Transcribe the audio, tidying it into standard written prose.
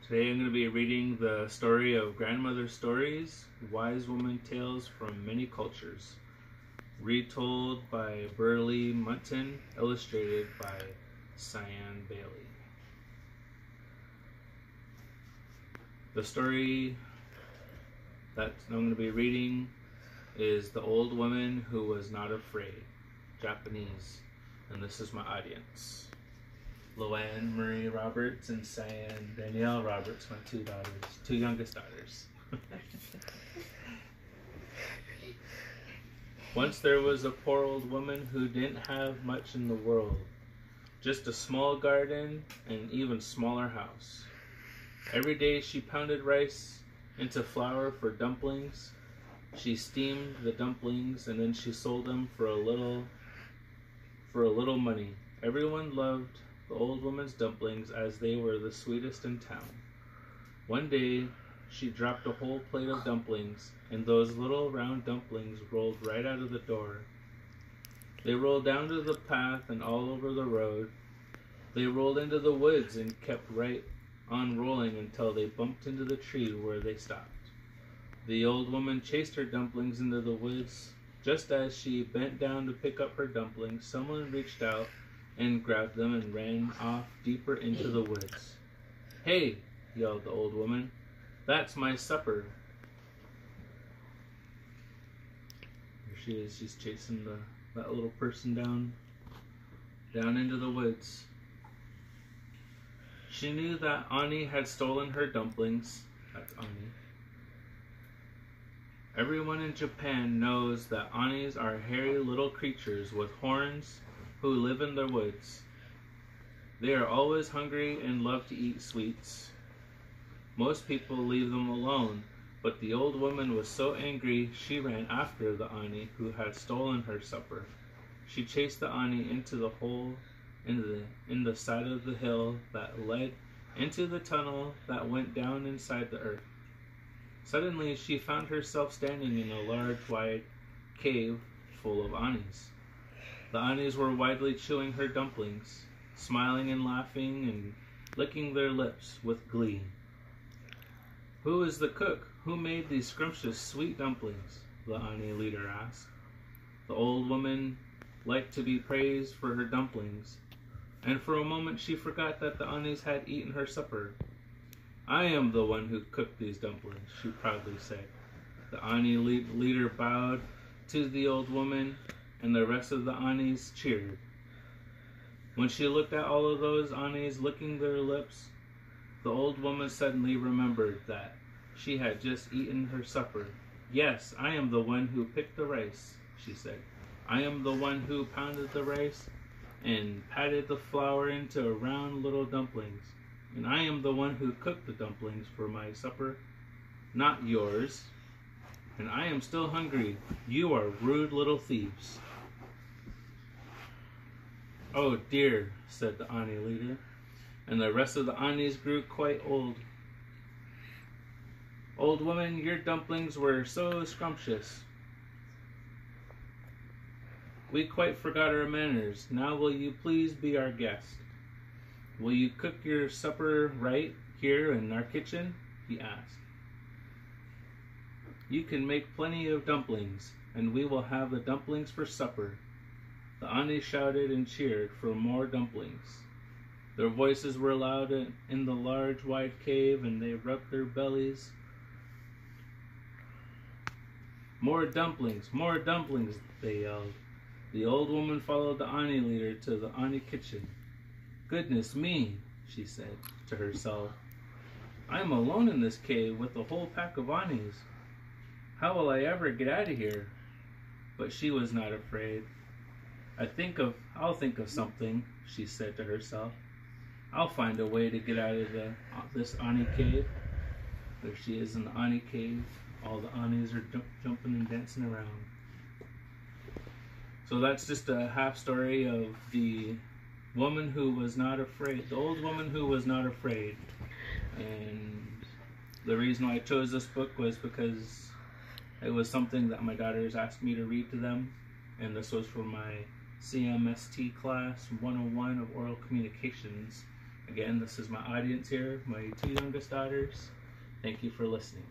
Today I'm going to be reading the story of Grandmother Stories, Wise Woman Tales from Many Cultures, retold by Burley Munton, illustrated by Cyan Bailey. The story that I'm going to be reading is The Old Woman Who Was Not Afraid, Japanese, and this is my audience. Loanne Marie Roberts and Cyan Danielle Roberts, my two youngest daughters. Once there was a poor old woman who didn't have much in the world, just a small garden and an even smaller house. Every day she pounded rice into flour for dumplings. She steamed the dumplings and then she sold them for a little money. Everyone loved the old woman's dumplings as they were the sweetest in town. One day, she dropped a whole plate of dumplings, and those little round dumplings rolled right out of the door. They rolled down to the path and all over the road. They rolled into the woods and kept right on rolling until they bumped into the tree where they stopped. The old woman chased her dumplings into the woods. Just as she bent down to pick up her dumplings, someone reached out and grabbed them and ran off deeper into the woods. "Hey!" yelled the old woman. "That's my supper." Here she is. She's chasing that little person down into the woods. She knew that Ani had stolen her dumplings. That's Ani. Everyone in Japan knows that Anis are hairy little creatures with horns who live in the woods. They are always hungry and love to eat sweets. Most people leave them alone, but the old woman was so angry she ran after the Ani who had stolen her supper. She chased the Ani into the hole in the side of the hill that led into the tunnel that went down inside the earth. Suddenly she found herself standing in a large, wide cave full of Anis. The Anis were widely chewing her dumplings, smiling and laughing and licking their lips with glee. "Who is the cook? Who made these scrumptious sweet dumplings?" the Ani leader asked. The old woman liked to be praised for her dumplings, and for a moment she forgot that the Anis had eaten her supper. "I am the one who cooked these dumplings," she proudly said. The Ani leader bowed to the old woman, and the rest of the Anis cheered. When she looked at all of those Anis licking their lips, the old woman suddenly remembered that she had just eaten her supper. "Yes, I am the one who picked the rice," she said. "I am the one who pounded the rice and patted the flour into round little dumplings. And I am the one who cooked the dumplings for my supper, not yours. And I am still hungry. You are rude little thieves." "Oh dear," said the Ani leader, and the rest of the Anis grew quite old. "Old woman, your dumplings were so scrumptious. We quite forgot our manners. Now will you please be our guest? Will you cook your supper right here in our kitchen?" he asked. "You can make plenty of dumplings, and we will have the dumplings for supper." The Anis shouted and cheered for more dumplings. Their voices were loud in the large, wide cave, and they rubbed their bellies. "More dumplings, they yelled. The old woman followed the Ani leader to the Ani kitchen. "Goodness me," she said to herself. "I am alone in this cave with a whole pack of Anis. How will I ever get out of here?" But she was not afraid. I'll think of something," she said to herself. "I'll find a way to get out of this Ani cave." There she is in the Ani cave. All the Anis are jumping and dancing around. So that's just a half story of the woman who was not afraid, the old woman who was not afraid. And the reason why I chose this book was because it was something that my daughters asked me to read to them, and this was for my CMST class 101 of oral communications, Again, this is my audience here, my two youngest daughters. Thank you for listening.